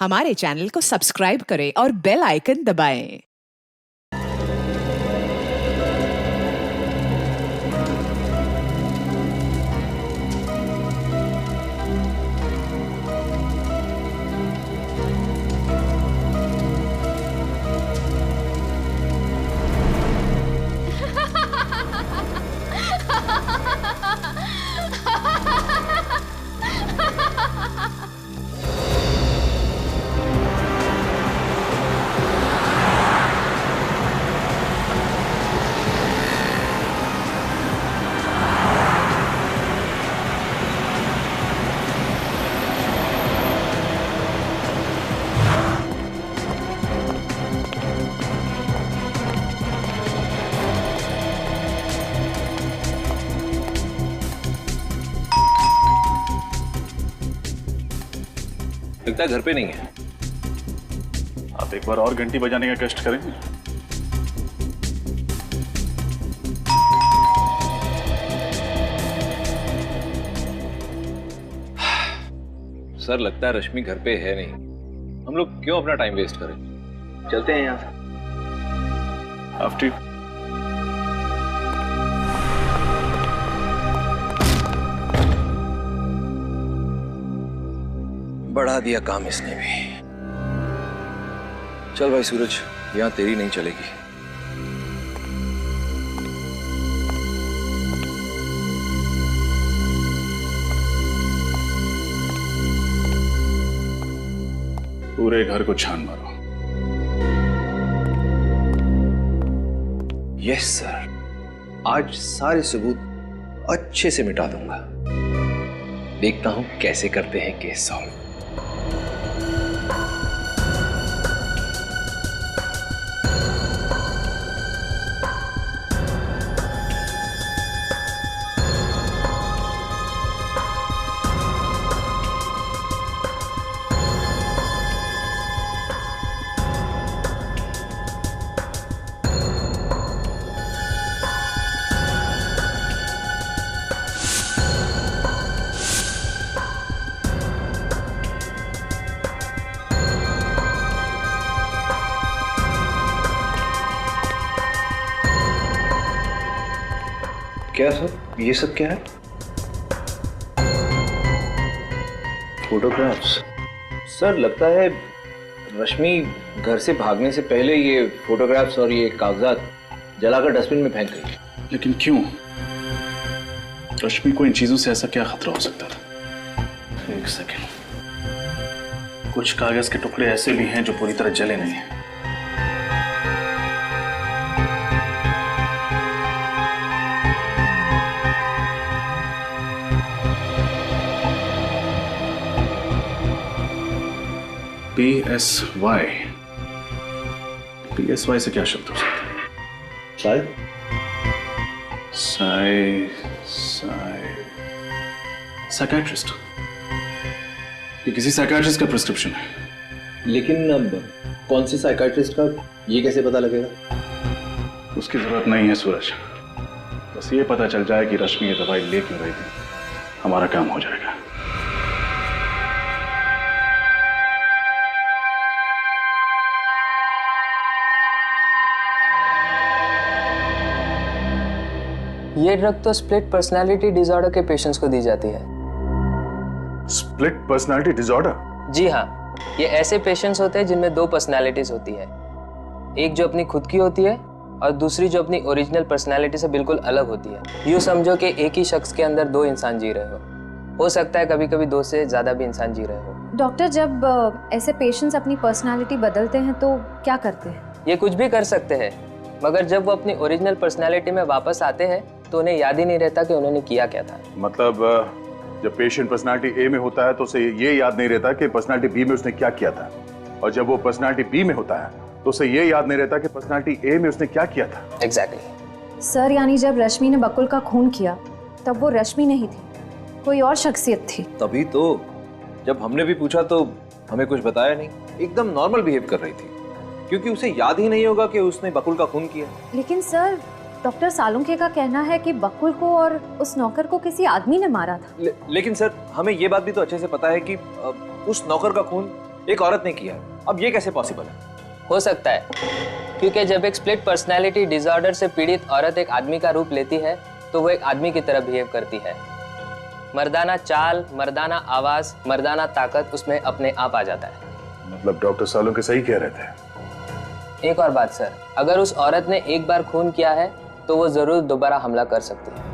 हमारे चैनल को सब्सक्राइब करें और बेल आइकन दबाएं। लगता है घर पे नहीं है। आप एक बार और घंटी बजाने का कष्ट करेंगे? सर लगता है रश्मि घर पे है नहीं। हम लोग क्यों अपना टाइम वेस्ट करें, चलते हैं यहाँ से। आफ्टर बढ़ा दिया काम इसने भी। चल भाई सूरज, यहाँ तेरी नहीं चलेगी। पूरे घर को छान मारो। यस सर, आज सारे सबूत अच्छे से मिटा दूंगा। देखता हूं कैसे करते हैं केस सॉल्व। क्या सर, ये सब क्या है? फोटोग्राफ्स। सर लगता है रश्मि घर से भागने से पहले ये फोटोग्राफ्स और ये कागजात जलाकर डस्टबिन में फेंक गई। लेकिन क्यों? रश्मि को इन चीजों से ऐसा क्या खतरा हो सकता था? एक सेकेंड, कुछ कागज के टुकड़े ऐसे भी हैं जो पूरी तरह जले नहीं हैं। PSY। PSY से क्या शब्द हो सकता है? शायद साइकियाट्रिस्ट। ये किसी साइकियाट्रिस्ट का प्रिस्क्रिप्शन है। लेकिन अब कौन से साइकियाट्रिस्ट का, ये कैसे पता लगेगा? उसकी जरूरत नहीं है सूरज, बस ये पता चल जाए कि रश्मि ये दवाई ले क्यों रही थी, हमारा काम हो जाएगा। ये ड्रग तो स्प्लिट पर्सनालिटी डिसऑर्डर के पेशेंट्स को दी जाती है। Split personality disorder? जी हाँ, ये ऐसे पेशेंट्स होते हैं जिनमें दो पर्सनालिटीज होती है, एक जो अपनी खुद की होती है और दूसरी जो अपनी ओरिजिनल पर्सनालिटी से बिल्कुल अलग होती है। यूँ समझो कि एक ही शख्स के अंदर दो इंसान जी रहे हो सकता है कभी कभी दो से ज़्यादा भी इंसान जी रहे हो। डॉक्टर, जब ऐसे पेशेंट्स अपनी पर्सनालिटी बदलते हैं तो क्या करते हैं? ये कुछ भी कर सकते हैं, मगर जब वो अपनी ओरिजिनल पर्सनालिटी में वापस आते हैं तो उन्हें याद ही नहीं रहता कि उन्होंने किया क्या था। मतलब जब पेशेंट पर्सनालिटी ए में होता है तो उसे ये याद नहीं रहता कि पर्सनालिटी बी में उसने क्या किया था, और जब वो पर्सनालिटी बी में होता है तो उसे ये याद नहीं रहता कि पर्सनालिटी ए में उसने क्या किया था। एग्जैक्टली। सर, यानी जब रश्मि ने बकुल का खून किया तब वो रश्मि नहीं थी, कोई और शख्सियत थी। तभी तो जब हमने भी पूछा तो हमें कुछ बताया नहीं, एकदम नॉर्मल बिहेव कर रही थी, क्योंकि उसे याद ही नहीं होगा कि उसने बकुल का खून किया। लेकिन सर, डॉक्टर सालुंखे का कहना है कि बकुल को और उस नौकर को किसी आदमी ने मारा था। लेकिन सर, हमें ये बात भी तो अच्छे से पता है कि उस नौकर का खून एक औरत ने किया है, अब ये कैसे पॉसिबल है? हो सकता है, क्योंकि जब एक स्प्लिट पर्सनैलिटी डिसऑर्डर से पीड़ित औरत एक आदमी का रूप लेती है तो वो एक आदमी की तरह बिहेव करती है। मर्दाना चाल, मर्दाना आवाज, मर्दाना ताकत उसमें अपने आप आ जाता है। मतलब डॉक्टर सालुंके सही कह रहे थे। एक और बात सर, अगर उस औरत ने एक बार खून किया है तो वो जरूर दोबारा हमला कर सकती है।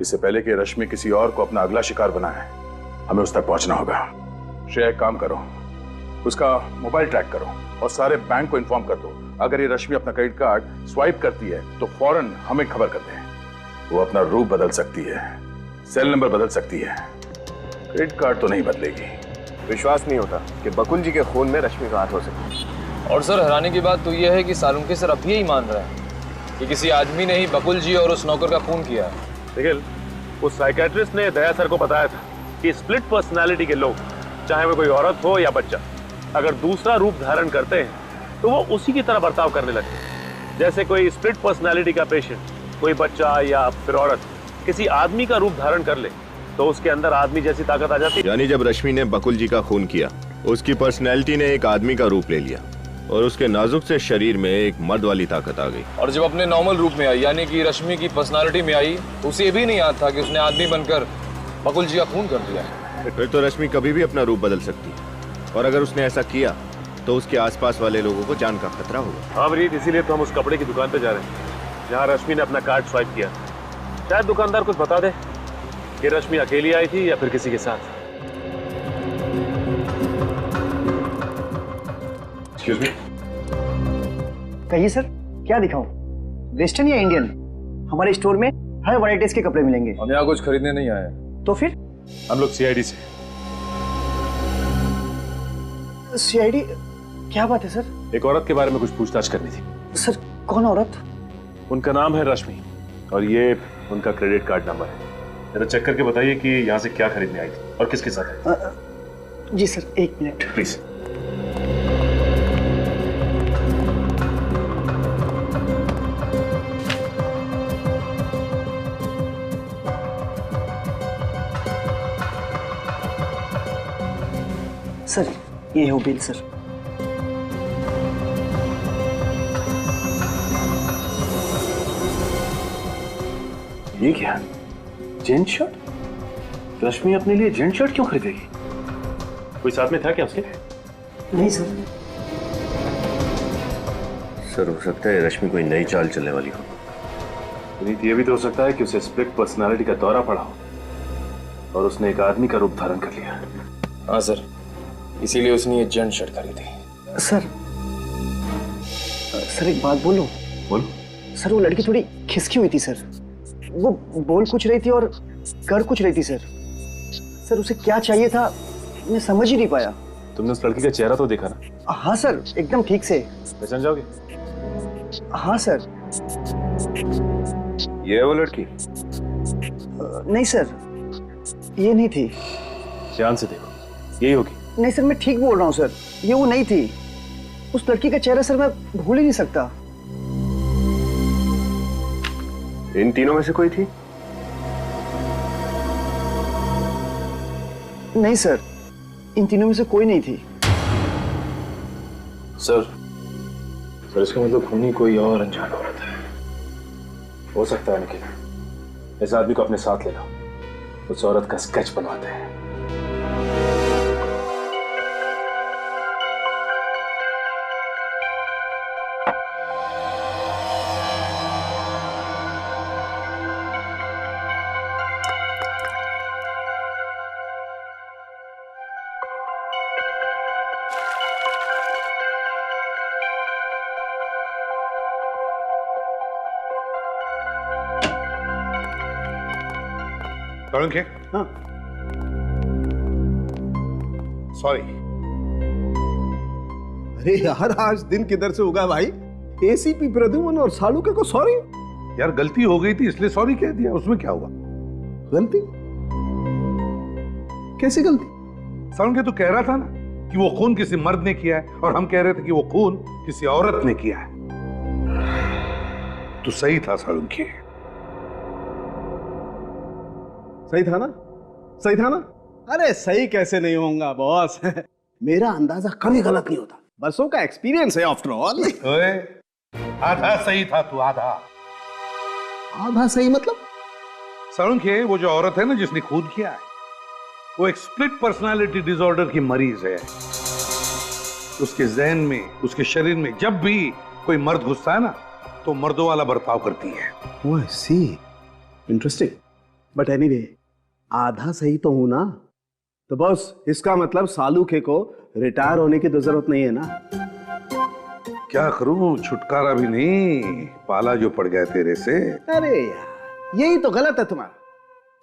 इससे पहले कि रश्मि किसी और को अपना अगला शिकार बनाए, हमें उस तक पहुंचना होगा। श्रेया, एक काम करो, उसका मोबाइल ट्रैक करो और सारे बैंक को इन्फॉर्म कर दो। अगर ये रश्मि अपना क्रेडिट कार्ड स्वाइप करती है तो फौरन हमें खबर कर दें। वो अपना रूप बदल सकती है, सेल नंबर बदल सकती है, क्रेडिट कार्ड तो नहीं बदलेगी। विश्वास नहीं होता कि बकुल जी के खून में रश्मि का हाथ हो सकता। और सर, हैरानी की बात तो यह है कि सालुंके सर अब भी यही मान रहे हैं कि किसी आदमी ने ही बकुल जी और उस नौकर का खून किया है। निखिल, उस साइकेट्रिस्ट ने दया सर को बताया था कि स्प्लिट पर्सनालिटी के लोग, चाहे वो कोई औरत हो या बच्चा, अगर दूसरा रूप धारण करते हैं तो वो उसी की तरह बर्ताव करने लगते हैं। जैसे कोई स्प्लिट पर्सनालिटी का पेशेंट, कोई बच्चा या फिर औरत किसी आदमी का रूप धारण कर ले तो उसके अंदर आदमी जैसी ताकत आ जाती है। यानी जब रश्मि ने बकुल जी का खून किया, उसकी पर्सनैलिटी ने एक आदमी का रूप ले लिया और उसके नाजुक से शरीर में एक मर्द वाली ताकत आ गई। और जब अपने नॉर्मल रूप में आई, यानी कि रश्मि की पर्सनालिटी में आई, तो उसे भी नहीं याद था कि उसने आदमी बनकर बकुल जी का खून कर दिया। फिर तो रश्मि कभी भी अपना रूप बदल सकती है, और अगर उसने ऐसा किया तो उसके आसपास वाले लोगों को जान का खतरा होगा। हाँ अमरीत, इसीलिए तो हम उस कपड़े की दुकान पे जा रहे हैं जहाँ रश्मि ने अपना कार्ड स्वाइप किया। शायद दुकानदार कुछ बता दे कि रश्मि अकेली आई थी या फिर किसी के साथ। एक्सक्यूज मी, कहिए सर, क्या दिखाऊं? वेस्टर्न या इंडियन? हमारे स्टोर में हर वैरायटीज के कपड़े मिलेंगे। हम यहाँ कुछ खरीदने नहीं आए। तो फिर हम लोग सीआईडी से। सीआईडी? क्या बात है सर? एक औरत के बारे में कुछ पूछताछ करनी थी। सर, कौन औरत? उनका नाम है रश्मि और ये उनका क्रेडिट कार्ड नंबर है। जरा चेक करके बताइए कि यहाँ से क्या खरीदने आई थी और किसके साथ है। जी सर, एक मिनट प्लीज। सर, ये हो बिल सर। ये क्या? Gent shirt? रश्मि अपने लिए जेंट शर्ट क्यों खरीदेगी? कोई साथ में था क्या उसके? नहीं सर। सर, हो सकता है रश्मि कोई नई चाल चलने वाली हो। पुनीत, ये भी तो हो सकता है कि उसे स्प्लिट पर्सनालिटी का दौरा पड़ा हो और उसने एक आदमी का रूप धारण कर लिया। हाँ सर, इसीलिए उसने ये जेंट शर्ट खरीदी। सर, एक बात बोलूं? बोलो। सर, वो लड़की थोड़ी खिसकी हुई थी सर। वो बोल कुछ रही थी और कर कुछ रही थी सर। सर, उसे क्या चाहिए था मैं समझ ही नहीं पाया। तुमने उस लड़की का चेहरा तो देखा ना? हाँ सर, एकदम ठीक से। पहचान जाओगे? हाँ सर। ये है वो लड़की? नहीं सर, ये नहीं थी। ध्यान से देखो, यही होगी। नहीं सर, मैं ठीक बोल रहा हूँ सर, ये वो नहीं थी। उस लड़की का चेहरा सर मैं भूल ही नहीं सकता। इन तीनों में से कोई थी? नहीं सर, इन तीनों में से कोई नहीं थी। सर, इसका मतलब खूनी कोई और अनजान औरत है। हो सकता है निखिल, इस आदमी को अपने साथ ले लो, उस औरत का स्केच बनवाते हैं। सालुंके? हाँ। सॉरी। अरे यार, आज दिन किधर से होगा भाई? एसीपी प्रद्युमन और सालुके को सॉरी? यार, गलती हो गई थी इसलिए सॉरी कह दिया, उसमें क्या हुआ? गलती? कैसी गलती? सालुंके तो कह रहा था ना कि वो खून किसी मर्द ने किया है और हम कह रहे थे कि वो खून किसी औरत ने किया है। तो सही था सालुंके। सही था ना? सही था ना? अरे सही कैसे नहीं होऊंगा बॉस। मेरा अंदाजा कभी गलत नहीं होता, बरसों का एक्सपीरियंस है आफ्टर ऑल। ओए, आधा सही था तू, आधा। आधा सही मतलब? सड़ुंखे, वो जो औरत है ना जिसने खून किया है, वो एक स्प्लिट पर्सनालिटी डिसऑर्डर की मरीज है। उसके जहन में, उसके शरीर में जब भी कोई मर्द घुसता है ना, तो मर्दों वाला बर्ताव करती है। ओह आई सी, इंटरेस्टिंग। बट एनीवे, आधा सही तो हूं ना, तो बॉस इसका मतलब सालूखे को रिटायर होने की तो जरूरत नहीं है ना? क्या करूं, छुटकारा भी नहीं, पाला जो पड़ गया तेरे से। अरे यार, यही तो गलत है तुम्हारा।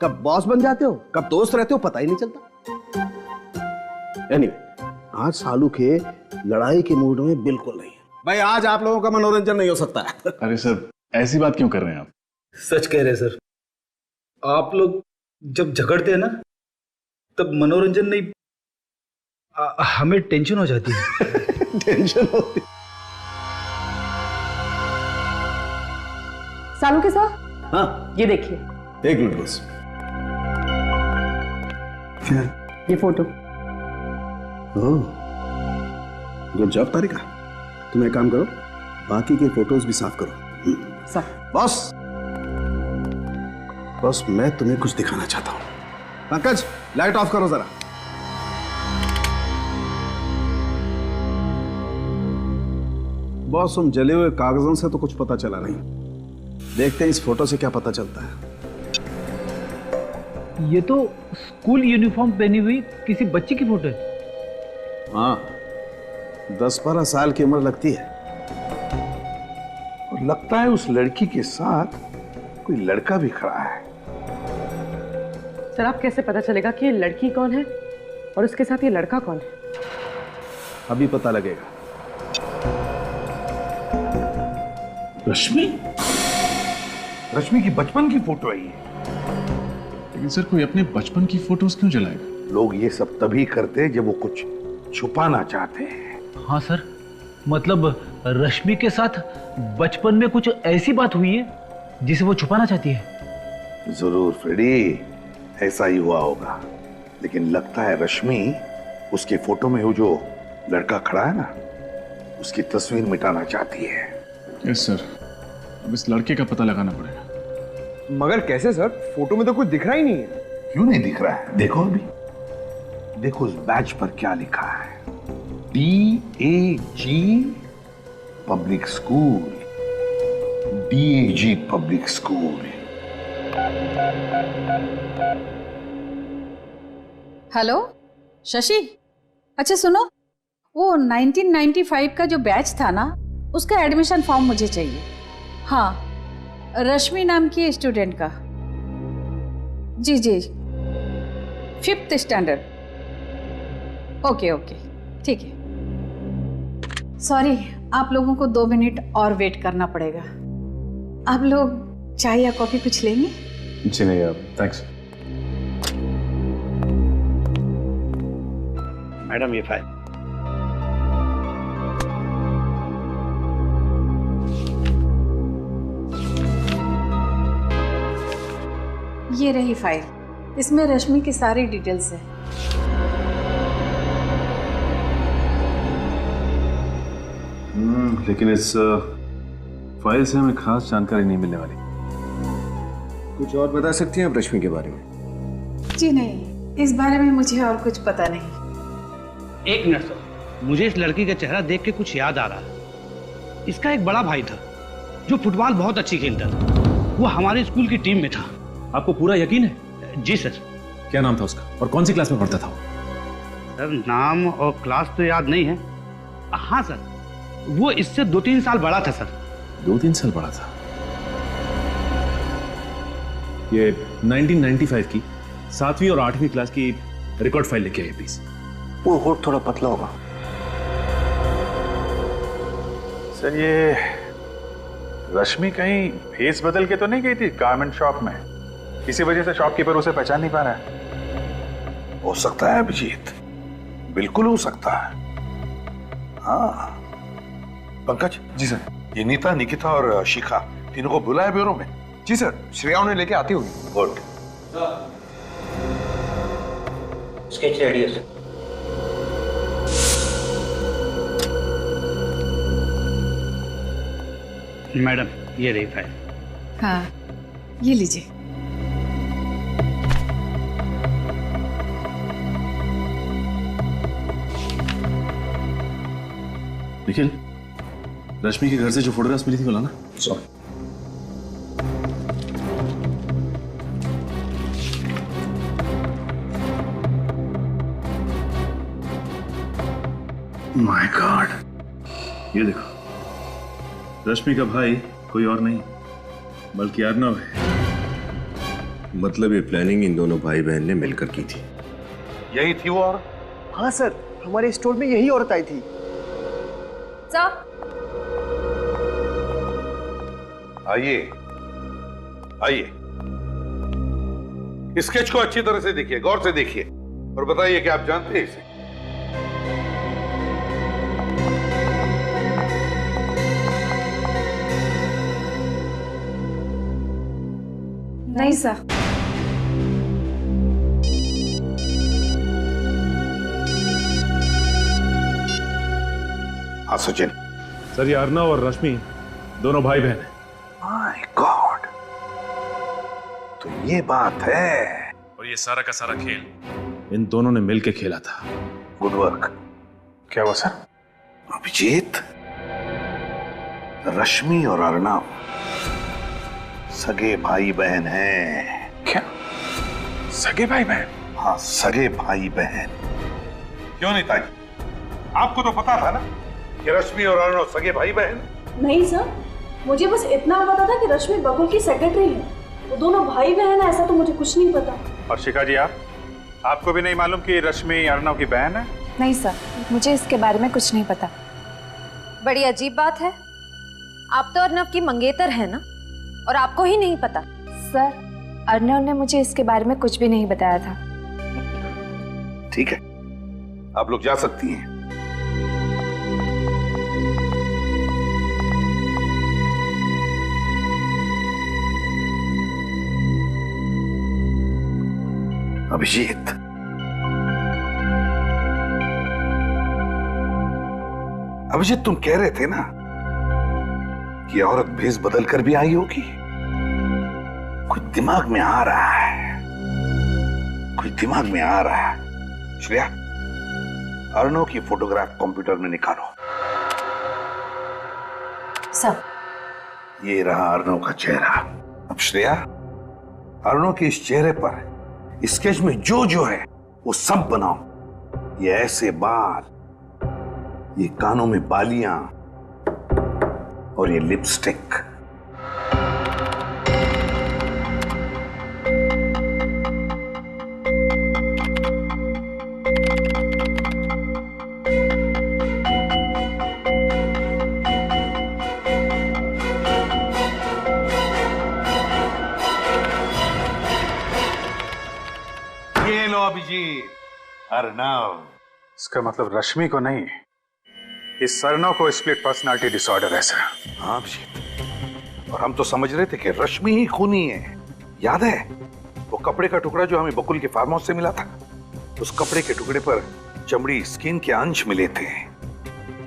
कब बॉस बन जाते हो, कब दोस्त रहते हो, पता ही नहीं चलता। एनीवे, आज सालूखे लड़ाई के मूड में बिल्कुल नहीं है। भाई आज आप लोगों का मनोरंजन नहीं हो सकता है। अरे सर, ऐसी बात क्यों कर रहे हैं आप? सच कह रहे हैं सर, आप लोग जब झगड़ते हैं ना, तब मनोरंजन नहीं, हमें टेंशन हो जाती है। टेंशन होती। सालू के साथ, हाँ ये देखिए। एक मिनट बस। क्या? ये फोटो। गुड जॉब तारिका। तुम एक काम करो, बाकी के फोटोज भी साफ करो। सर। बॉस मैं तुम्हें कुछ दिखाना चाहता हूं। पंकज, लाइट ऑफ करो जरा। बॉस, तुम जले हुए कागजों से तो कुछ पता चला नहीं, देखते हैं इस फोटो से क्या पता चलता है। ये तो स्कूल यूनिफॉर्म पहनी हुई किसी बच्ची की फोटो है। हाँ, 10-12 साल की उम्र लगती है। और लगता है उस लड़की के साथ कोई लड़का भी खड़ा है। सर, आप कैसे पता चलेगा कि ये लड़की कौन है और उसके साथ ये लड़का कौन है? अभी पता लगेगा। रश्मि? रश्मि की बचपन की फोटो है ये। लेकिन सर, कोई अपने बचपन की फोटोज क्यों जलाएगा? लोग ये सब तभी करते जब वो कुछ छुपाना चाहते हैं। हाँ सर, मतलब रश्मि के साथ बचपन में कुछ ऐसी बात हुई है जिसे वो छुपाना चाहती है। जरूर फ्रेडी, ऐसा ही हुआ होगा। लेकिन लगता है रश्मि उसके फोटो में वो जो लड़का खड़ा है ना, उसकी तस्वीर मिटाना चाहती है। यस सर, अब इस लड़के का पता लगाना पड़ेगा। मगर कैसे सर? फोटो में तो कुछ दिख रहा ही नहीं है। क्यों नहीं दिख रहा है? देखो अभी, देखो उस बैच पर क्या लिखा है। DAG public school, DAG public school. Hello Shashi, अच्छा सुनो, वो 1995 का जो बैच था ना, उसका एडमिशन फॉर्म मुझे चाहिए। हाँ, रश्मि नाम की स्टूडेंट का। जी जी, 5th स्टैंडर्ड। ओके ओके, ठीक है। सॉरी, आप लोगों को 2 मिनट और वेट करना पड़ेगा। आप लोग चाय या कॉफी कुछ लेंगे? जी नहीं, आप थैंक्स। मैडम ये फाइल। ये रही फाइल, इसमें रश्मि की सारी डिटेल्स है। लेकिन इस फाइल से हमें खास जानकारी नहीं मिलने वाली। कुछ और बता सकती हैं आप रश्मि के बारे में? जी नहीं, इस बारे में मुझे और कुछ पता नहीं। एक मिनट सर, मुझे इस लड़की का चेहरा देख के कुछ याद आ रहा है। इसका एक बड़ा भाई था जो फुटबॉल बहुत अच्छी खेलता था। वो हमारे स्कूल की टीम में था। आपको पूरा यकीन है? जी सर। क्या नाम था उसका और कौन सी क्लास में पढ़ता था? सर, नाम और क्लास तो याद नहीं है। हाँ सर, वो इससे 2-3 साल बड़ा था सर। 2-3 साल बड़ा था। ये 1995 की 7वीं और 8वीं क्लास की रिकॉर्ड फाइल लेके आइए प्लीज। वो होठ थोड़ा पतला होगा। सर, ये रश्मि कहीं फेस बदल के तो नहीं गई थी गारमेंट शॉप में? किसी वजह से शॉपकीपर उसे पहचान नहीं पा रहा है। हो सकता है अभिजीत, बिल्कुल हो सकता है। हाँ पंकज। जी सर। ये नीता, निकिता और शिखा तीनों को बुलाया ब्यूरो में? जी सर, श्रेया उन्हें लेके आती होगी। गुड। स्केच रेडी है सर। मैडम ये रही फाइल। हाँ, ये लीजिए। निखिल, रश्मि के घर से जो फोटोग्राफ्स मिली थी वो लाना। सॉरी। माय गॉड, ये देखो, रश्मि का भाई कोई और नहीं बल्कि अर्नव है। मतलब ये प्लानिंग इन दोनों भाई बहन ने मिलकर की थी। यही थी वो औरत? हाँ सर, हमारे स्टोर में यही औरत आई थी। सर, आइए आइए, स्केच को अच्छी तरह से देखिए, गौर से देखिए और बताइए कि आप जानते हैं इसे। नहीं सर। हाँ सचिन। सर, ये अर्नव और रश्मि दोनों भाई बहन हैं। माय गॉड, तो ये बात है। और ये सारा का सारा खेल इन दोनों ने मिलकर खेला था। Good work. क्या हुआ सर? अभिजीत, रश्मि और अर्नव सगे भाई बहन हैं। क्या सगे भाई बहन? हाँ, सगे भाई बहन। क्यों नहीं ताई, आपको तो पता था ना कि रश्मि और अर्नव सगे भाई बहन? नहीं सर, मुझे बस इतना पता था कि रश्मि बकुल की सेक्रेटरी है। वो दोनों भाई बहन है ऐसा तो मुझे कुछ नहीं पता। और शिखा जी, आपको भी नहीं मालूम कि रश्मि अर्नव की बहन है? नहीं सर, मुझे इसके बारे में कुछ नहीं पता। बड़ी अजीब बात है, आप तो अर्नव की मंगेतर है ना, और आपको ही नहीं पता। सर, अर्नव ने मुझे इसके बारे में कुछ भी नहीं बताया था। ठीक है, आप लोग जा सकती हैं। अभिजीत, अभिजीत, तुम कह रहे थे ना कि औरत भेष बदल कर भी आई होगी। कुछ दिमाग में आ रहा है, कुछ दिमाग में आ रहा है। श्रेया, अर्नव की फोटोग्राफ कंप्यूटर में निकालो। सब ये रहा अर्नव का चेहरा। अब श्रेया, अर्नव के इस चेहरे पर स्केच में जो जो है वो सब बनाओ। ये ऐसे बाल, ये कानों में बालियां और ये लिपस्टिक। ये लो अभिजीत, अर्नव। इसका मतलब रश्मि को नहीं, इस अर्नव को स्प्लिट पर्सनालिटी डिसऑर्डर है सर। हाँ अभिजीत, और हम तो समझ रहे थे कि रश्मि ही खूनी है। याद है वो कपड़े का टुकड़ा जो हमें बकुल के फार्म हाउस से मिला था? उस कपड़े के टुकड़े पर चमड़ी, स्किन के अंश मिले थे।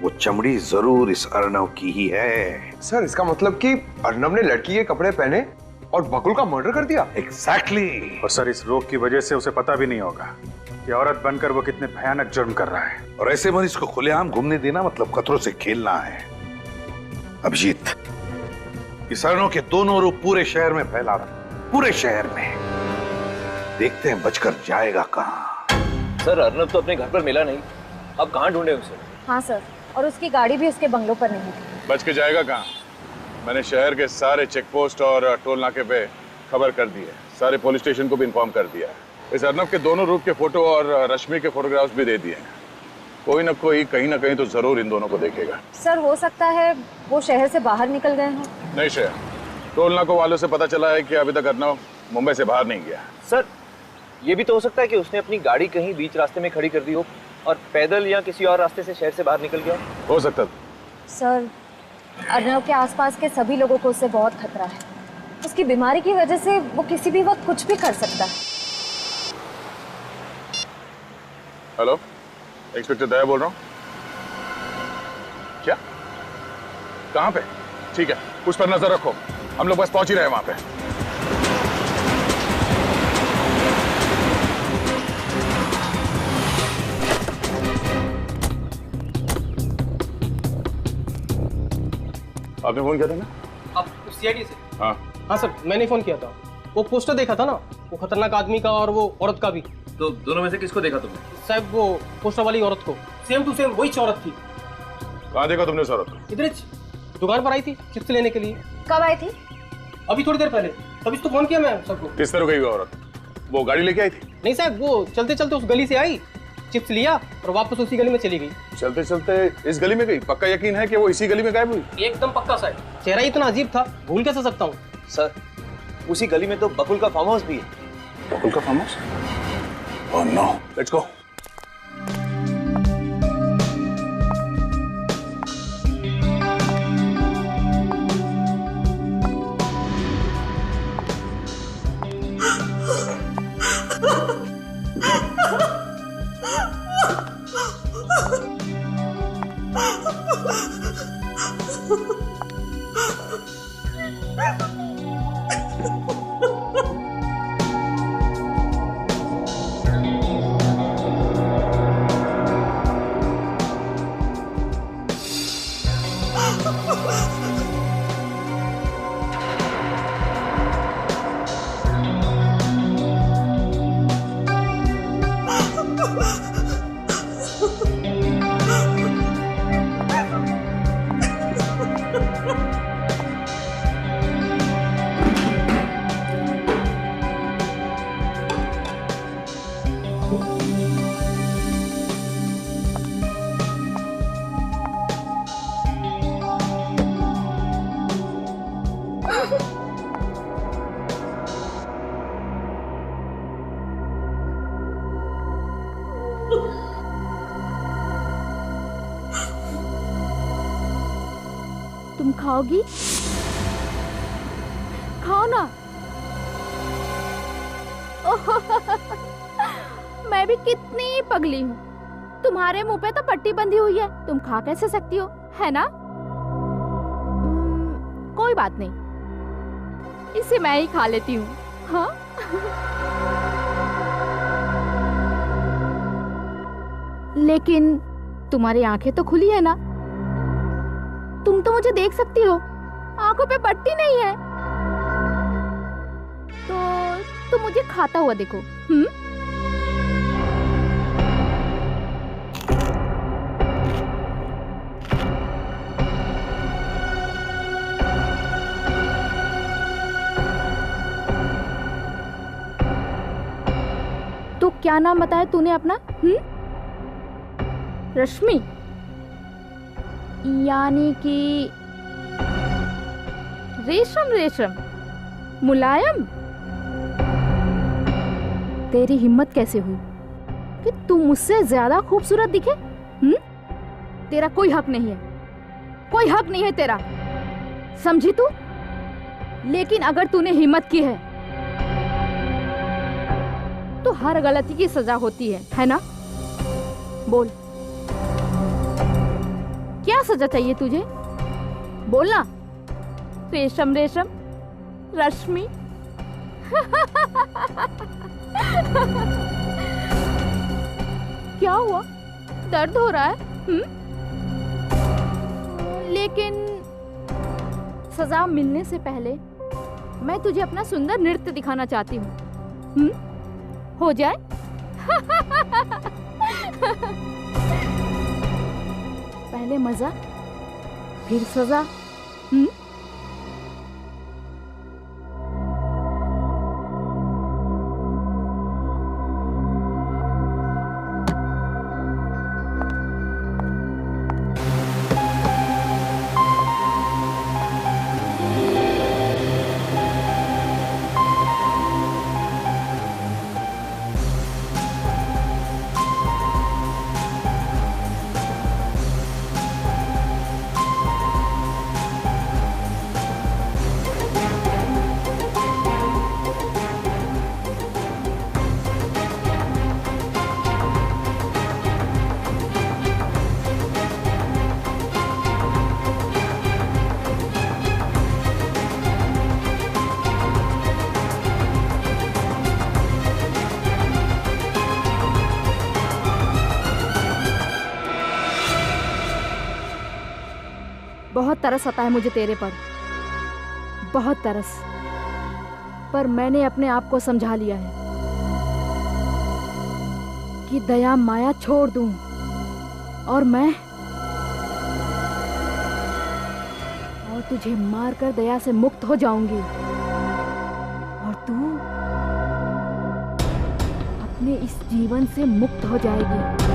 वो चमड़ी जरूर इस अर्नव की ही है। सर, इसका मतलब कि अर्नव ने लड़की के कपड़े पहने और बकुल का मर्डर कर दिया? एग्जैक्टली। और सर, इस रोग की वजह से उसे पता भी नहीं होगा कि औरत बनकर वो कितने भयानक जुर्म कर रहा है। और ऐसे मरीज को खुलेआम घूमने देना मतलब खतरों से खेलना है। अभिजीत, इस अर्नव के दोनों रूप पूरे शहर में फैला रहा, पूरे शहर में। देखते हैं बचकर जाएगा कहां। सर, अर्नव तो अपने घर पर मिला नहीं, अब कहां ढूंढे उसे? हाँ सर, और उसकी गाड़ी भी उसके बंगलों पर नहीं थी। बच के जाएगा कहाँ? मैंने शहर के सारे चेक पोस्ट और टोल नाके पे खबर कर दी है, सारे पुलिस स्टेशन को भी इन्फॉर्म कर दिया है। इस अर्नव के दोनों रूप के फोटो और रश्मि के फोटोग्राफ्स भी दे दिए हैं। कोई ना कोई कहीं ना कहीं तो जरूर इन दोनों को देखेगा। सर, हो सकता है वो शहर से बाहर निकल गए हों। नहीं श्रेया, टोल नाकों वालों से पता चला है कि अभी तक अर्नव मुंबई से बाहर नहीं गया। सर, ये भी तो हो सकता है कि उसने अपनी गाड़ी कहीं बीच रास्ते में खड़ी कर दी हो और पैदल या किसी और रास्ते से शहर से बाहर निकल गया हो सकता। सर, अर्नव के आसपास के सभी लोगों को उससे बहुत खतरा है। उसकी बीमारी की वजह से वो किसी भी वक्त कुछ भी कर सकता है। हेलो, इंस्पेक्टर दया बोल रहा हूँ। क्या? कहाँ पे? ठीक है, उस पर नजर रखो, हम लोग बस पहुंच ही रहे हैं वहां पे। आपने फोन किया था ना? आप सीआईडी से? हाँ सर, मैंने फोन किया था। वो पोस्टर देखा था ना, वो खतरनाक आदमी का और वो औरत का भी। तो दोनों में से किसको देखा तुमने? साहब वो पोस्टर वाली औरत को, सेम टू सेम वही औरत थी। कहाँ देखा तुमने उस औरत को? इधर दुकान पर आई थी चिप्स लेने के लिए। कब आई थी? अभी थोड़ी देर पहले, तभी तो फोन किया मैं सबको। किस तरह गई वो औरत? वो गाड़ी लेके आई थी? नहीं साहब, वो चलते चलते उस गली से आई, चिप्स लिया और वापस उसी गली में चली गई। चलते चलते इस गली में गई? पक्का यकीन है कि वो इसी गली में गायब हुई? एकदम पक्का साहब, चेहरा इतना अजीब था, भूल कैसे सकता हूँ। सर, उसी गली में तो बकुल का फार्म हाउस भी है। बकुल का farm house? Oh no, let's go. तुम खाओगी? खाओ ना। मैं भी कितनी पगली हूँ, तुम्हारे मुंह पे तो पट्टी बंधी हुई है, तुम खा कैसे सकती हो, है ना? कोई बात नहीं, इसे मैं ही खा लेती हूँ। हाँ? लेकिन तुम्हारी आंखें तो खुली है ना, तुम तो मुझे देख सकती हो, आंखों पे पट्टी नहीं है, तो तुम मुझे खाता हुआ देखो। तो क्या नाम बताया तूने अपना? रश्मि, यानी कि रेशम रेशम, मुलायम। तेरी हिम्मत कैसे हुई कि तू मुझसे ज्यादा खूबसूरत दिखे? तेरा कोई हक नहीं है, कोई हक नहीं है तेरा, समझी तू? लेकिन अगर तूने हिम्मत की है तो हर गलती की सजा होती है ना? बोल, क्या सजा चाहिए तुझे? बोलना। रेशम रेशम, रश्मि। क्या हुआ? दर्द हो रहा है? लेकिन सजा मिलने से पहले मैं तुझे अपना सुंदर नृत्य दिखाना चाहती हूँ। हो जाए? पहले मजा, फिर सजा। बहुत तरस आता है मुझे तेरे पर, बहुत तरस। पर मैंने अपने आप को समझा लिया है कि दया माया छोड़ दूं और तुझे मारकर दया से मुक्त हो जाऊंगी और तू अपने इस जीवन से मुक्त हो जाएगी।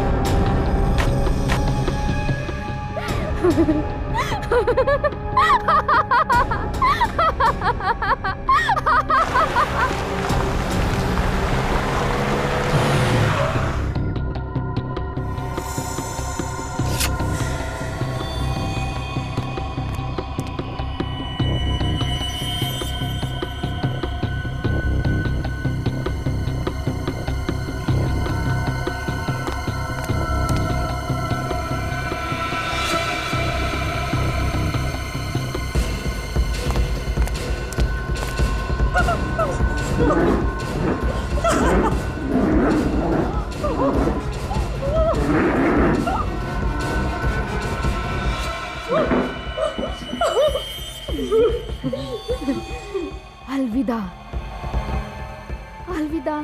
अलविदा, अलविदा।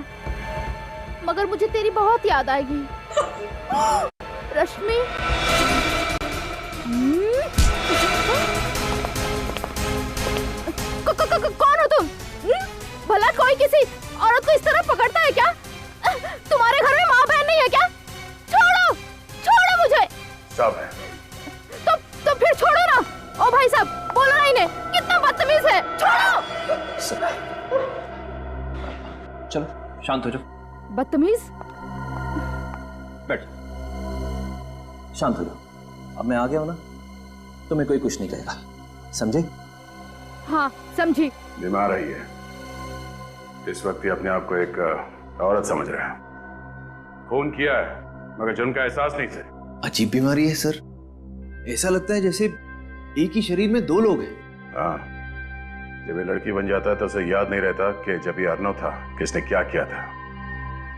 मगर मुझे तेरी बहुत याद आएगी रश्मि। कौन हो तुम? भला कोई किसी औरत को इस तरह पकड़ता है क्या? तुम्हारे घर में माँ बहन नहीं है क्या? छोड़ो, छोड़ो मुझे। सब है। तो फिर छोड़ो ना। ओ भाई साहब, बोलो ना इन्हें, कितना बदतमीज है। छोड़ो। चलो शांत हो जाओ। बदतमीज? बैठ, शांत हो जाओ। अब मैं आ गया हूं ना, तुम्हें कोई कुछ नहीं कहेगा, समझे? हाँ समझी। बीमार रही है, इस वक्त ही अपने आप को एक औरत समझ रहा है। खून किया है मगर जुर्म का एहसास नहीं से। अजीब बीमारी है सर, ऐसा लगता है जैसे एक ही शरीर में दो लोग हैं। हाँ, जब ये लड़की बन जाता है तो उसे याद नहीं रहता कि जब ये अर्नव था किसने क्या किया था,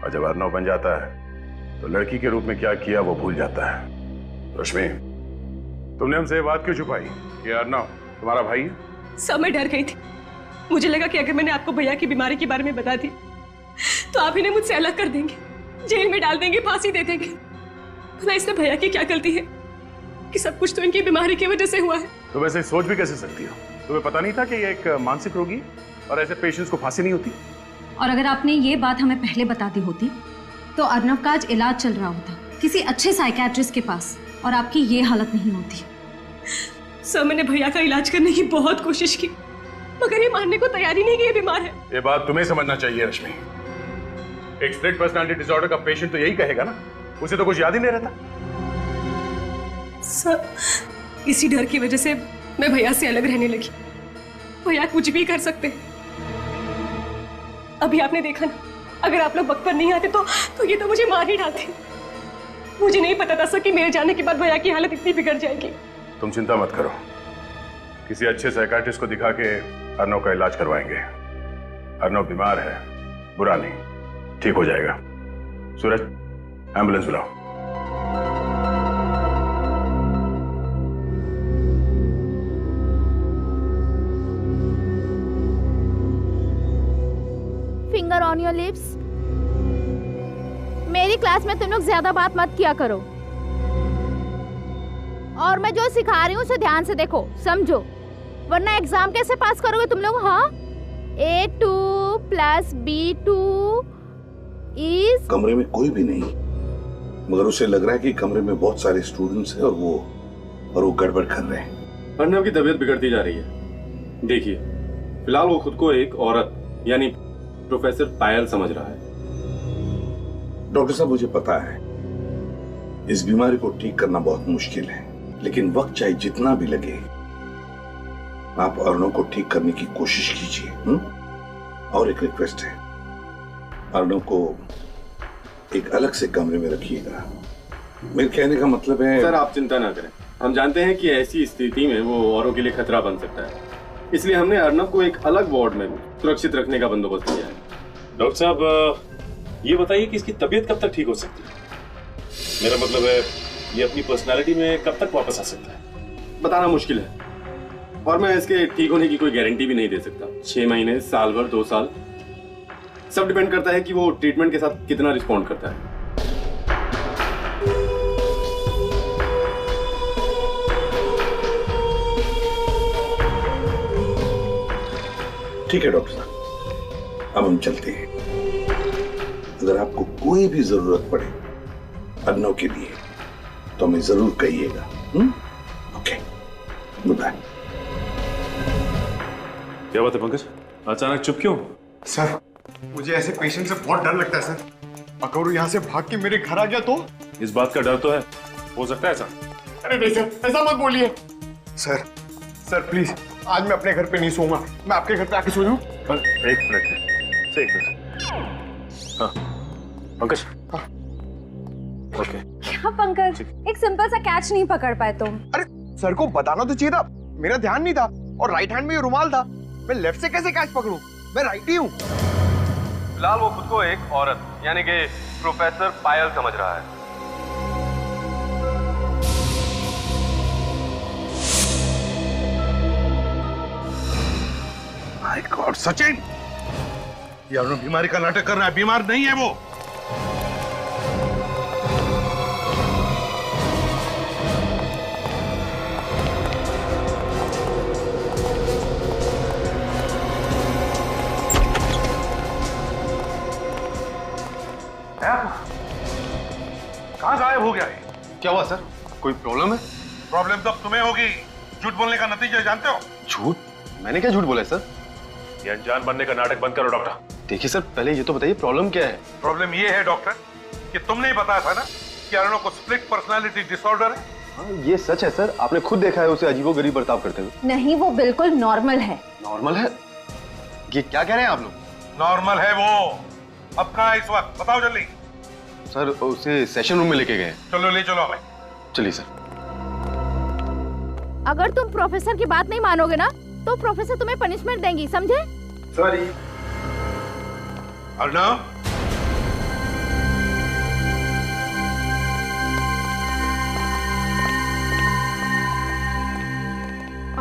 और जब अर्नव बन जाता है तो लड़की के रूप में क्या किया वो भूल जाता है। रश्मि, तुमने हमसे ये बात क्यों छुपाई कि अर्नव तुम्हारा भाई है? सब मैं डर गई थी। मुझे लगा कि अगर मैंने आपको भैया की बीमारी के बारे में बता दी तो आप इन्हें मुझसे अलग कर देंगे, जेल में डाल देंगे, फांसी दे देंगे। भला इसमें भैया की क्या गलती है कि सब कुछ तो इनकी बीमारी की वजह से हुआ है। तो वैसे सोच भी कैसे सकती हो? तुम्हें पता नहीं था कि ये एक मानसिक रोगी और ऐसे पेशेंट्स को फांसी नहीं होती? और अगर आपने ये बात हमें पहले बता दी होती तो अर्नव का आज इलाज चल रहा होता किसी अच्छे साइकियाट्रिस्ट के पास, और आपकी ये हालत नहीं होती। सर, मैंने भैया का इलाज करने की बहुत कोशिश की मगर ये मानने को तैयार ही नहीं कि ये बीमार है। ये बात तुम्हें समझना चाहिए रश्मि। एक स्प्लिट पर्सनालिटी डिसऑर्डर का पेशेंट तो यही कहेगा ना, उसे तो कुछ याद ही नहीं रहता। सर, इसी डर की वजह से मैं भैया से अलग रहने लगी। भैया कुछ भी कर सकते हैं। अभी आपने देखा ना, अगर आप लोग वक्त पर नहीं आते तो ये तो मुझे मार ही डालते। मुझे नहीं पता था सर कि मेरे जाने के बाद भैया की हालत इतनी बिगड़ जाएगी। तुम चिंता मत करो, किसी अच्छे साइकियाट्रिस्ट को दिखा के अर्नव का इलाज करवाएंगे। अर्नव बीमार है, बुरा नहीं, ठीक हो जाएगा। सूरज, एम्बुलेंस बुलाओ। Finger on your lips. मेरी क्लास में तुम लोग ज्यादा बात मत किया करो, और मैं जो सिखा रही हूँ उसे ध्यान से देखो, समझो, वरना एग्जाम कैसे पास करोगे तुम लोग? हाँ, A2 + B2 इज। कमरे में कोई भी नहीं, मगर उसे लग रहा है कि कमरे में बहुत सारे स्टूडेंट्स हैं और वो गड़बड़ कर रहे हैं। अर्नव की तबीयत बिगड़ती जा रही है। देखिए, फिलहाल वो खुद को एक औरत यानी प्रोफेसर पायल समझ रहा है। डॉक्टर साहब, मुझे पता है इस बीमारी को ठीक करना बहुत मुश्किल है, लेकिन वक्त चाहे जितना भी लगे आप अर्नव को ठीक करने की कोशिश कीजिए। और एक रिक्वेस्ट है, अर्नव को एक अलग से कमरे में रखिएगा। मेरे कहने का मतलब है। सर, आप चिंता ना करें, हम जानते हैं कि ऐसी स्थिति में वो औरों के लिए खतरा बन सकता है, इसलिए हमने अर्नव को एक अलग वार्ड में सुरक्षित रखने का बंदोबस्त किया है। डॉक्टर साहब, ये बताइए कि इसकी तबीयत कब तक ठीक हो सकती है? मेरा मतलब है, ये अपनी पर्सनालिटी में कब तक वापस आ सकता है? बताना मुश्किल है और मैं इसके ठीक होने की कोई गारंटी भी नहीं दे सकता। 6 महीने, साल भर, 2 साल, सब डिपेंड करता है कि वो ट्रीटमेंट के साथ कितना रिस्पॉन्ड करता है। ठीक है डॉक्टर साहब, अब हम चलते हैं। अगर आपको कोई भी जरूरत पड़े अर्नव के लिए तो हमें जरूर कहिएगा। Okay, good bye. क्या बात है पंकज, अचानक चुप क्यों? सर, मुझे ऐसे पेशेंट से बहुत डर लगता है सर। अगर वो यहाँ से भाग के मेरे घर आ गया तो? इस बात का डर तो है, हो सकता है ऐसा। अरे नहीं सर, ऐसा मत बोलिए। सर प्लीज, आज मैं अपने घर पे नहीं सोऊंगा, मैं आपके घर पे आके सो जाऊं। एक मिनट। हाँ पंकज। हाँ। ओके। क्या पंकज, एक सिंपल सा कैच नहीं पकड़ पाए तुम? अरे सर को बताना तो चाहिए था, मेरा ध्यान नहीं था और राइट हैंड में ये रुमाल था, मैं लेफ्ट से कैसे कैच पकड़ूं? मैं राइट ही हूँ। फिलहाल वो खुद को एक औरत यानी कि प्रोफेसर पायल समझ रहा है। माय गॉड सचिन, ये अर्नव बीमारी का नाटक कर रहा है, बीमार नहीं है वो। कहाँ गायब हो गया है? क्या हुआ सर, कोई प्रॉब्लम है? प्रॉब्लम तो अब तुम्हें होगी, झूठ बोलने का नतीजा जानते हो? झूठ? मैंने क्या झूठ बोला है सर? ये अनजान बनने का नाटक बंद करो डॉक्टर। देखिए सर, पहले ये तो बताइए प्रॉब्लम क्या है? प्रॉब्लम ये है डॉक्टर कि तुमने ही बताया था ना कि अर्नव को स्प्लिट पर्सनालिटी डिसऑर्डर है। हाँ, ये सच है सर, आपने खुद देखा है उसे अजीबोगरीब बर्ताव करते हुए। नहीं, वो बिल्कुल नॉर्मल है। नॉर्मल है? ये क्या कह रहे हैं आप लोग? नॉर्मल है वो। अब कहाँ है इस वक्त, बताओ जल्दी। सर उसे सेशन रूम में लेके गए। चलो ले चलो हमें। चलिए सर। अगर तुम प्रोफेसर की बात नहीं मानोगे ना तो प्रोफेसर तुम्हें पनिशमेंट देंगी, समझे? सॉरी। अर्नव,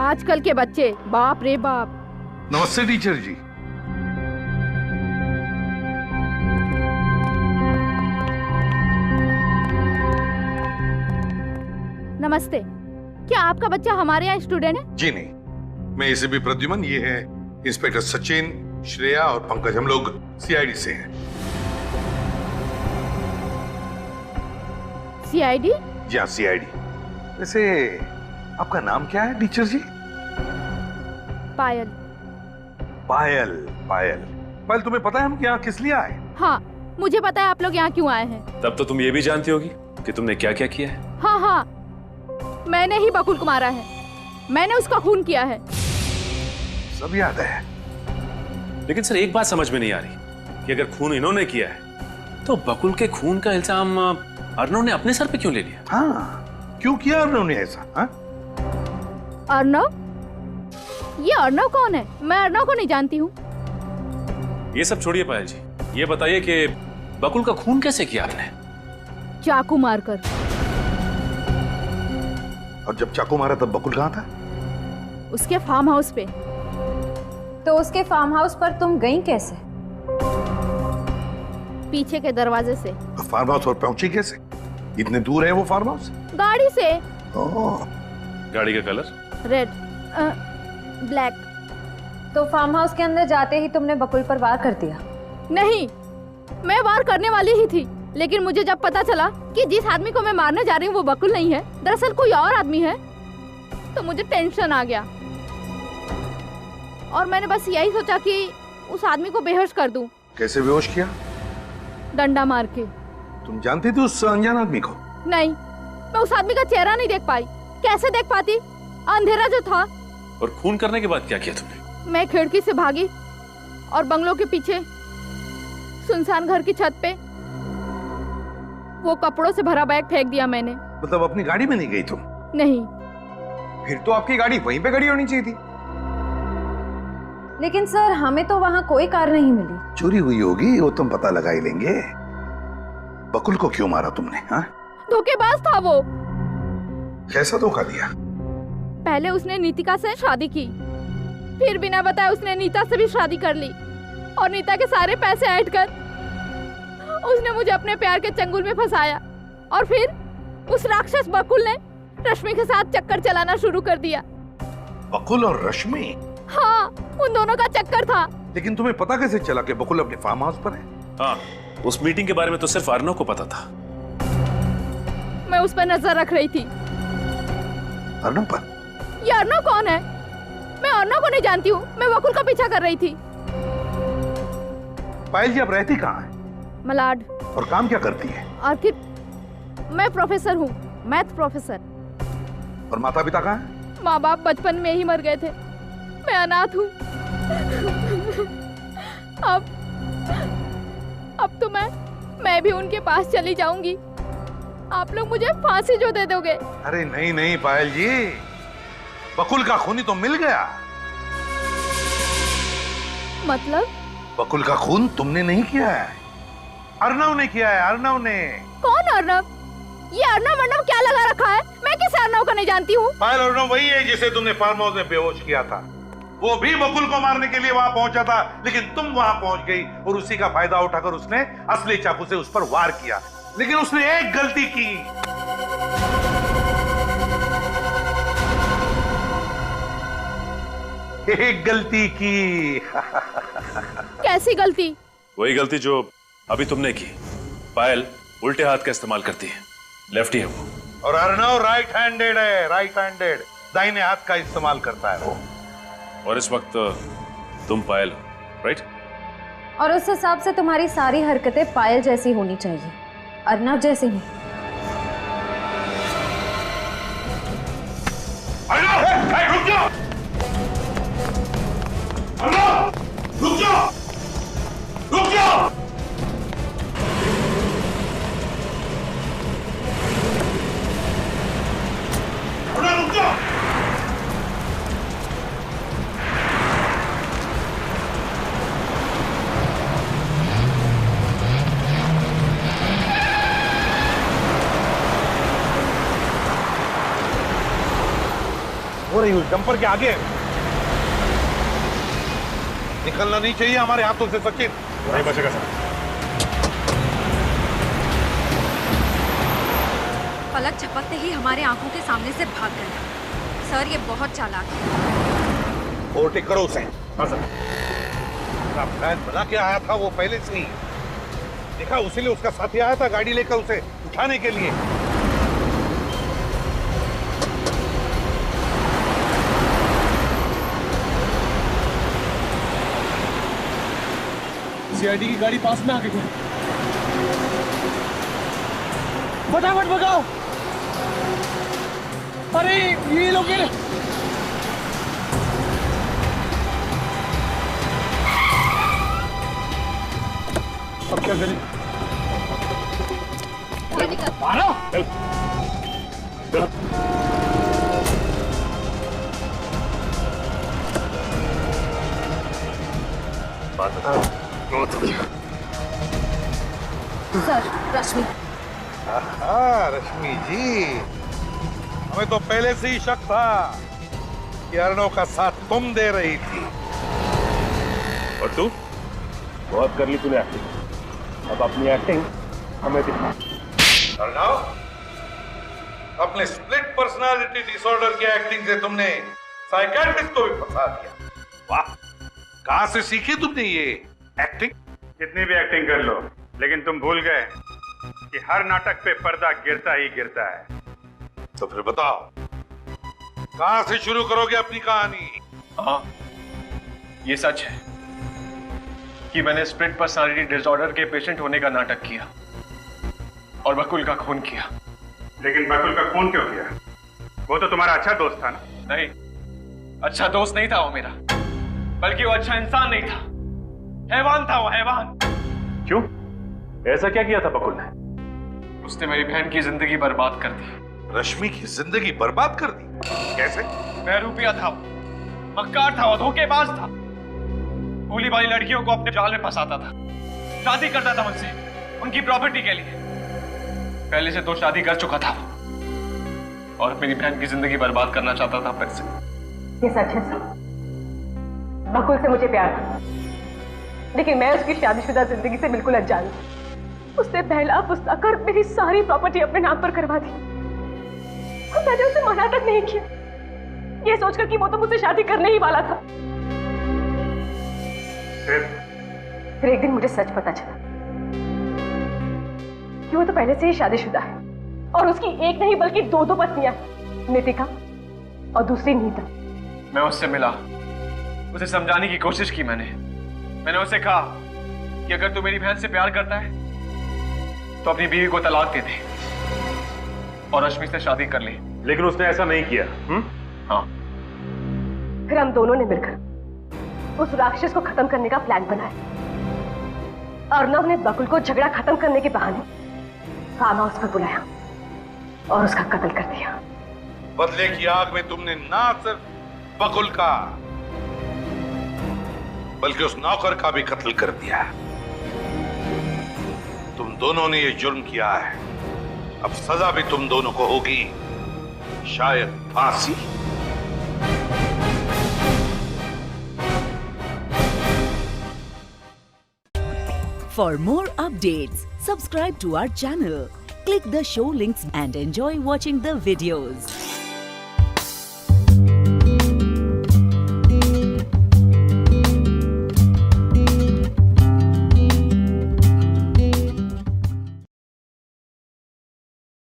आजकल के बच्चे, बाप रे बाप। नमस्ते टीचर जी। नमस्ते, क्या आपका बच्चा हमारे यहाँ स्टूडेंट है? जी नहीं, मैं इसे भी प्रद्युमन, ये है इंस्पेक्टर सचिन, श्रेया और पंकज, हम लोग सीआईडी से हैं। सीआईडी? जी हाँ, सीआईडी। वैसे आपका नाम क्या है टीचर जी? पायल। पायल। पायल, पायल तुम्हें पता है हम यहाँ किस लिए आए? हाँ, मुझे पता है आप लोग यहाँ क्यों आए हैं। तब तो तुम ये भी जानती होगी कि तुमने क्या क्या किया है। हाँ हाँ, मैंने ही बकुल को मारा है, मैंने उसका खून किया है। सब याद है। लेकिन सर एक बात समझ में नहीं आ रही कि अगर खून इन्होंने किया है तो बकुल के खून का इल्जाम अर्नव ने अपने सर पे क्यों ले लिया? हाँ, क्यों किया अर्नव ने ऐसा? हाँ? अर्नव? ये अर्नव कौन है? मैं अर्नव को नहीं जानती हूँ। ये सब छोड़िए पायल जी, ये बताइए कि बकुल का खून कैसे किया आपने? चाकू मारकर। और जब चाकू मारा तब बकुल कहाँ था? उसके फार्म हाउस पे। तो उसके फार्म हाउस पर तुम गई कैसे? पीछे के दरवाजे से। फार्म हाउस पर पहुंची कैसे? इतने दूर है वो फार्म हाउस? गाड़ी से। गाड़ी का कलर? Red, black. तो फार्म हाउस के अंदर जाते ही तुमने बकुल पर वार कर दिया? नहीं, मैं वार करने वाली ही थी, लेकिन मुझे जब पता चला कि जिस आदमी को मैं मारने जा रही हूँ वो बकुल नहीं है, दरअसल कोई और आदमी है, तो मुझे टेंशन आ गया और मैंने बस यही सोचा कि उस आदमी को बेहोश कर दूं। कैसे बेहोश किया? डंडा मार के। तुम जानती थी उस अनजान आदमी को? नहीं, मैं उस आदमी का चेहरा नहीं देख पाई। कैसे देख पाती, अंधेरा जो था। और खून करने के बाद क्या किया तुमने? मैं खिड़की से भागी और बंगलों के पीछे सुनसान घर की छत पे वो कपड़ों से भरा बैग फेंक दिया मैंने। मतलब अपनी गाड़ी में नहीं गई तुम? नहीं। फिर तो आपकी गाड़ी वहीं पे खड़ी होनी चाहिए थी। लेकिन सर, हमें तो वहां कोई कार नहीं मिली। चोरी हुई होगी, वो तुम पता लगा ही लेंगे। बकुल को क्यों मारा तुमने? हाँ, धोखेबाज था वो। कैसा धोखा दिया? पहले उसने नीतिका से शादी की, फिर बिना बताए उसने नीता से भी शादी कर ली और नीता के सारे पैसे ऐड कर उसने मुझे अपने प्यार के चंगुल में फंसाया। और फिर उस राक्षस बकुल ने रश्मि के साथ चक्कर चलाना शुरू कर दिया। बकुल और रश्मि? हाँ, उन दोनों का चक्कर था। लेकिन तुम्हें पता कैसे चला कि बकुल अपने फार्म हाउस पर है? हाँ, उस मीटिंग के बारे में तो सिर्फ अर्नव को पता था। मैं उस पर नजर रख रही थी। अर्नव पर? ये अर्नव कौन है? मैं अर्नव को नहीं जानती हूँ, मैं बकुल का पीछा कर रही थी। पायल जी अब रहती कहाँ है? मलाड। और काम क्या करती है? आखिर मैं प्रोफेसर हूँ, मैथ प्रोफेसर। और माता पिता कहाँ है? माँ बाप बचपन में ही मर गए थे, मैं अनाथ हूँ। अब तो मैं भी उनके पास चली जाऊंगी। आप लोग मुझे फांसी जो दे दोगे। अरे नहीं नहीं पायल जी, बकुल का खूनी तो मिल गया। मतलब? बकुल का खून तुमने नहीं किया है, अर्नव ने किया है, अर्नव ने। कौन अर्नव? ये अर्नव क्या लगा रखा है? मैं किस अर्नव को नहीं जानती हूँ। पायल, अर्नव वही है जिसे तुमने फार्म हाउस में बेहोश किया था। वो भी बकुल को मारने के लिए वहां पहुंचा था, लेकिन तुम वहां पहुंच गई और उसी का फायदा उठाकर उसने असली चाकू से उस पर वार किया। लेकिन उसने एक गलती की। एक गलती की। कैसी गलती? वही गलती जो अभी तुमने की। पायल उल्टे हाथ का इस्तेमाल करती है, लेफ्टी है वो। और अर्नव राइट हैंडेड है, राइट हैंडेड, दाहिने हाथ का इस्तेमाल करता है वो। और इस वक्त तुम पायल हो, राइट? और उस हिसाब से तुम्हारी सारी हरकतें पायल जैसी होनी चाहिए, अर्नव जैसी नहीं। रुक जाओ! अर्नव! रुक जाओ! रुक जाओ! अर्नव रुक जाओ! हो रही हूँ जंपर के आगे। निकलना नहीं चाहिए हमारे हाथों से सचिन। नहीं बचेगा सर। पलक झपकते ही हमारे आंखों के सामने से भाग गया। सर ये बहुत चालाक है। ओवरटेक करो उसे। हाँ सर। प्लान बना के आया था वो पहले से ही। देखा, उसीलिए उसका साथी आया था गाड़ी लेकर उसे उठाने के लिए। सीआईडी की गाड़ी पास में आ गई है। फटाफट भगाओ। अरे ये लोग अब क्या करें? मारो। सर, रश्मि। रश्मि जी, हमें तो पहले से ही शक था कि अर्नव का साथ तुम दे रही थी। और तू? बहुत कर ली तूने एक्टिंग, अब अपनी एक्टिंग हमें दिखा। अर्नव, अपने स्प्लिट पर्सनालिटी डिसऑर्डर की एक्टिंग से तुमने साइकियाट्रिस्ट को भी फंसा दिया। वाह, कहां से सीखी तुमने ये एक्टिंग? कितनी भी एक्टिंग कर लो, लेकिन तुम भूल गए कि हर नाटक पे पर्दा गिरता ही गिरता है। तो फिर बताओ, कहां से शुरू करोगे अपनी कहानी? हाँ, ये सच है कि मैंने स्प्लिट पर्सनालिटी डिसऑर्डर के पेशेंट होने का नाटक किया और बकुल का खून किया। लेकिन बकुल का खून क्यों किया? वो तो तुम्हारा अच्छा दोस्त था ना? नहीं, अच्छा दोस्त नहीं था वो मेरा, बल्कि वो अच्छा इंसान नहीं था, हैवान था वो, हैवान। क्यों? ऐसा क्या किया था बकुल ने? उसने मेरी बहन की जिंदगी बर्बाद कर दी। रश्मि की जिंदगी बर्बाद कर दी? कैसे? बहरूपिया था वो, मक्कार था वो, धोखेबाज था, भोली भाली लड़कियों को अपने जाल में फंसाता था, शादी करता था मुझसे उनकी प्रॉपर्टी के लिए। पहले से 2 शादी कर चुका था वो। और मेरी बहन की जिंदगी बर्बाद करना चाहता था फिर से। ये सच है सर, बकुल से मुझे प्यार था, लेकिन मैं उसकी शादीशुदा जिंदगी से बिल्कुल अनजान थी। उसने पहला फुसला कर मेरी सारी प्रॉपर्टी अपने नाम पर करवा दी और मैंने उसे मना तक नहीं किया, ये सोचकर कि वो तो मुझसे शादी करने ही वाला था। फिर एक दिन मुझे सच पता चला कि वो तो पहले से ही शादीशुदा है और उसकी एक नहीं बल्कि दो पत्नियां, नितिका और दूसरी नीता। मैं उससे मिला, उसे समझाने की कोशिश की। मैंने उससे कहा कि अगर तू मेरी बहन से प्यार करता है तो अपनी बीवी को तलाक दे दे और रश्मि से शादी कर ले। लेकिन उसने ऐसा नहीं किया। हाँ। फिर हम दोनों ने मिलकर उस राक्षस को खत्म करने का प्लान बनाया। अर्नव ने बकुल को झगड़ा खत्म करने के बहाने फार्म हाउस पर बुलाया और उसका कत्ल कर दिया। बदले की आग में तुमने ना सिर्फ बकुल का बल्कि उस नौकर का भी कत्ल कर दिया। तुम दोनों ने ये जुर्म किया है, अब सजा भी तुम दोनों को होगी, शायद फांसी। For more updates, subscribe to our channel, click the show links and enjoy watching the videos.